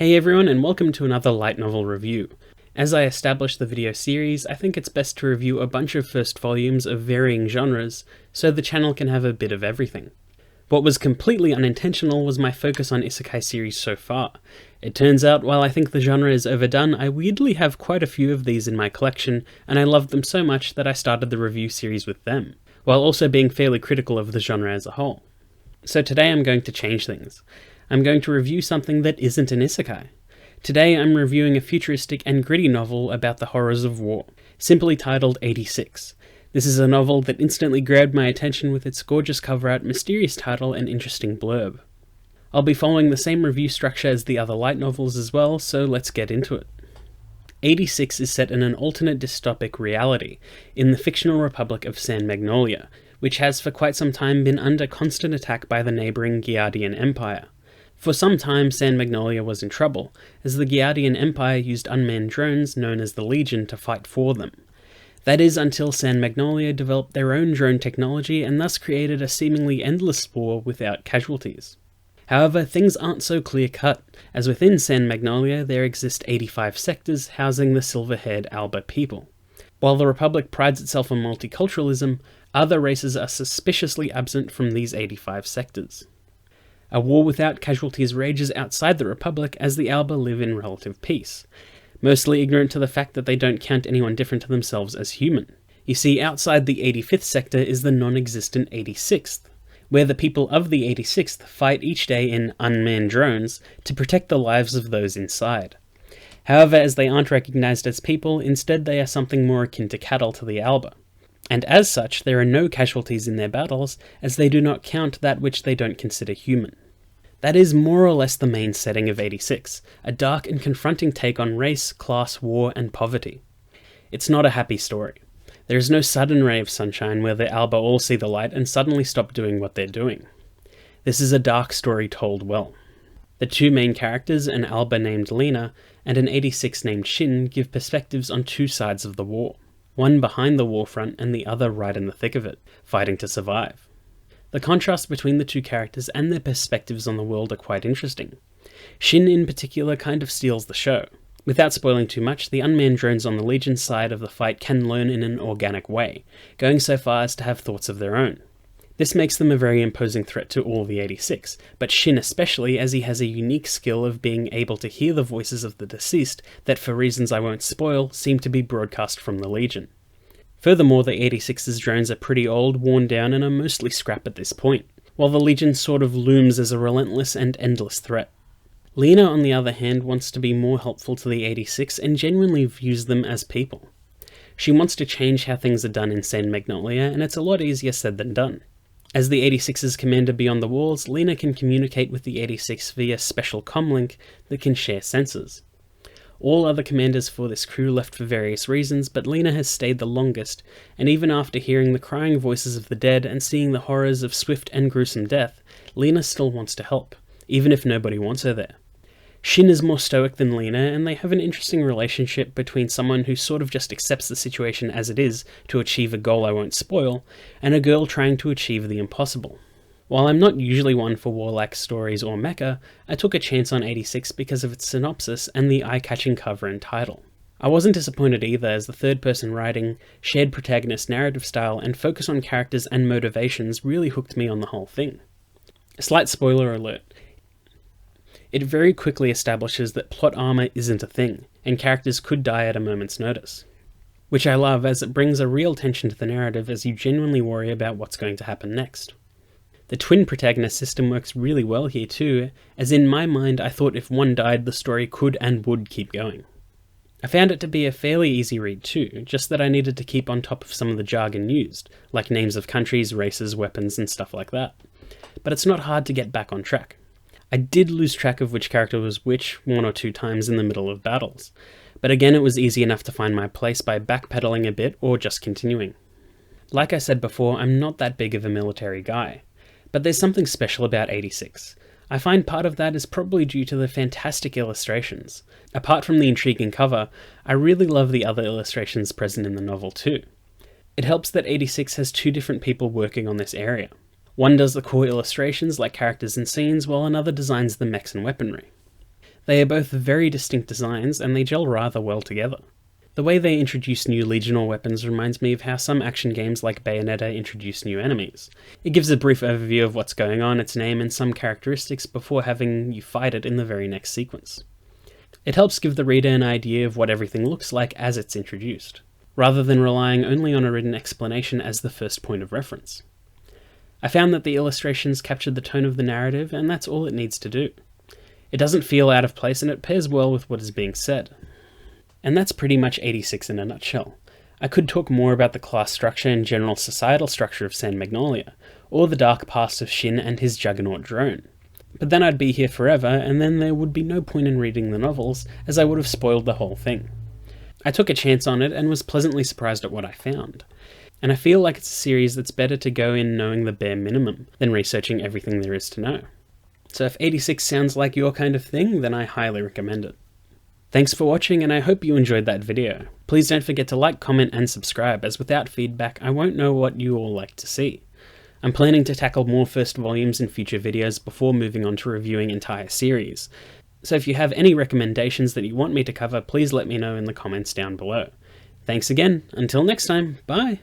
Hey everyone, and welcome to another light novel review. As I establish the video series, I think it's best to review a bunch of first volumes of varying genres, so the channel can have a bit of everything. What was completely unintentional was my focus on isekai series so far. It turns out, while I think the genre is overdone, I weirdly have quite a few of these in my collection, and I loved them so much that I started the review series with them, while also being fairly critical of the genre as a whole. So today I'm going to change things. I'm going to review something that isn't an isekai. Today I'm reviewing a futuristic and gritty novel about the horrors of war, simply titled 86. This is a novel that instantly grabbed my attention with its gorgeous cover art, mysterious title, and interesting blurb. I'll be following the same review structure as the other light novels as well, so let's get into it. 86 is set in an alternate dystopic reality, in the fictional republic of San Magnolia, which has for quite some time been under constant attack by the neighbouring Giardian Empire. For some time, San Magnolia was in trouble, as the Giardian Empire used unmanned drones known as the Legion to fight for them. That is, until San Magnolia developed their own drone technology and thus created a seemingly endless war without casualties. However, things aren't so clear-cut, as within San Magnolia there exist 85 sectors housing the silver-haired Alba people. While the Republic prides itself on multiculturalism, other races are suspiciously absent from these 85 sectors. A war without casualties rages outside the Republic as the Alba live in relative peace, mostly ignorant to the fact that they don't count anyone different to themselves as human. You see, outside the 85th sector is the non-existent 86th, where the people of the 86th fight each day in unmanned drones to protect the lives of those inside. However, as they aren't recognized as people, instead they are something more akin to cattle to the Alba. And as such, there are no casualties in their battles, as they do not count that which they don't consider human. That is more or less the main setting of 86, a dark and confronting take on race, class, war, and poverty. It's not a happy story. There is no sudden ray of sunshine where the Alba all see the light and suddenly stop doing what they're doing. This is a dark story told well. The two main characters, an Alba named Lena and an 86 named Shin, give perspectives on two sides of the war. One behind the war front and the other right in the thick of it, fighting to survive. The contrast between the two characters and their perspectives on the world are quite interesting. Shin in particular kind of steals the show. Without spoiling too much, the unmanned drones on the Legion side of the fight can learn in an organic way, going so far as to have thoughts of their own. This makes them a very imposing threat to all the 86, but Shin especially, as he has a unique skill of being able to hear the voices of the deceased that, for reasons I won't spoil, seem to be broadcast from the Legion. Furthermore, the 86's drones are pretty old, worn down, and are mostly scrap at this point, while the Legion sort of looms as a relentless and endless threat. Lena, on the other hand, wants to be more helpful to the 86 and genuinely views them as people. She wants to change how things are done in San Magnolia, and it's a lot easier said than done. As the 86's commander beyond the walls, Lena can communicate with the 86 via special comlink that can share sensors. All other commanders for this crew left for various reasons, but Lena has stayed the longest, and even after hearing the crying voices of the dead and seeing the horrors of swift and gruesome death, Lena still wants to help, even if nobody wants her there. Shin is more stoic than Lena, and they have an interesting relationship between someone who sort of just accepts the situation as it is to achieve a goal I won't spoil, and a girl trying to achieve the impossible. While I'm not usually one for warlike stories or mecha, I took a chance on 86 because of its synopsis and the eye-catching cover and title. I wasn't disappointed either, as the third-person writing, shared protagonist narrative style, and focus on characters and motivations really hooked me on the whole thing. A slight spoiler alert. It very quickly establishes that plot armor isn't a thing, and characters could die at a moment's notice. Which I love, as it brings a real tension to the narrative as you genuinely worry about what's going to happen next. The twin protagonist system works really well here too, as in my mind I thought if one died the story could and would keep going. I found it to be a fairly easy read too, just that I needed to keep on top of some of the jargon used, like names of countries, races, weapons, and stuff like that. But it's not hard to get back on track. I did lose track of which character was which one or two times in the middle of battles, but again it was easy enough to find my place by backpedaling a bit or just continuing. Like I said before, I'm not that big of a military guy. But there's something special about 86. I find part of that is probably due to the fantastic illustrations. Apart from the intriguing cover, I really love the other illustrations present in the novel too. It helps that 86 has two different people working on this area. One does the core illustrations like characters and scenes, while another designs the mechs and weaponry. They are both very distinct designs, and they gel rather well together. The way they introduce new legional weapons reminds me of how some action games like Bayonetta introduce new enemies. It gives a brief overview of what's going on, its name, and some characteristics before having you fight it in the very next sequence. It helps give the reader an idea of what everything looks like as it's introduced, rather than relying only on a written explanation as the first point of reference. I found that the illustrations captured the tone of the narrative, and that's all it needs to do. It doesn't feel out of place, and it pairs well with what is being said. And that's pretty much 86 in a nutshell. I could talk more about the class structure and general societal structure of San Magnolia, or the dark past of Shin and his juggernaut drone. But then I'd be here forever, and then there would be no point in reading the novels, as I would have spoiled the whole thing. I took a chance on it and was pleasantly surprised at what I found. And I feel like it's a series that's better to go in knowing the bare minimum than researching everything there is to know. So if 86 sounds like your kind of thing, then I highly recommend it. Thanks for watching, and I hope you enjoyed that video. Please don't forget to like, comment, and subscribe, as without feedback I won't know what you all like to see. I'm planning to tackle more first volumes in future videos before moving on to reviewing entire series. So if you have any recommendations that you want me to cover, please let me know in the comments down below. Thanks again, until next time, bye!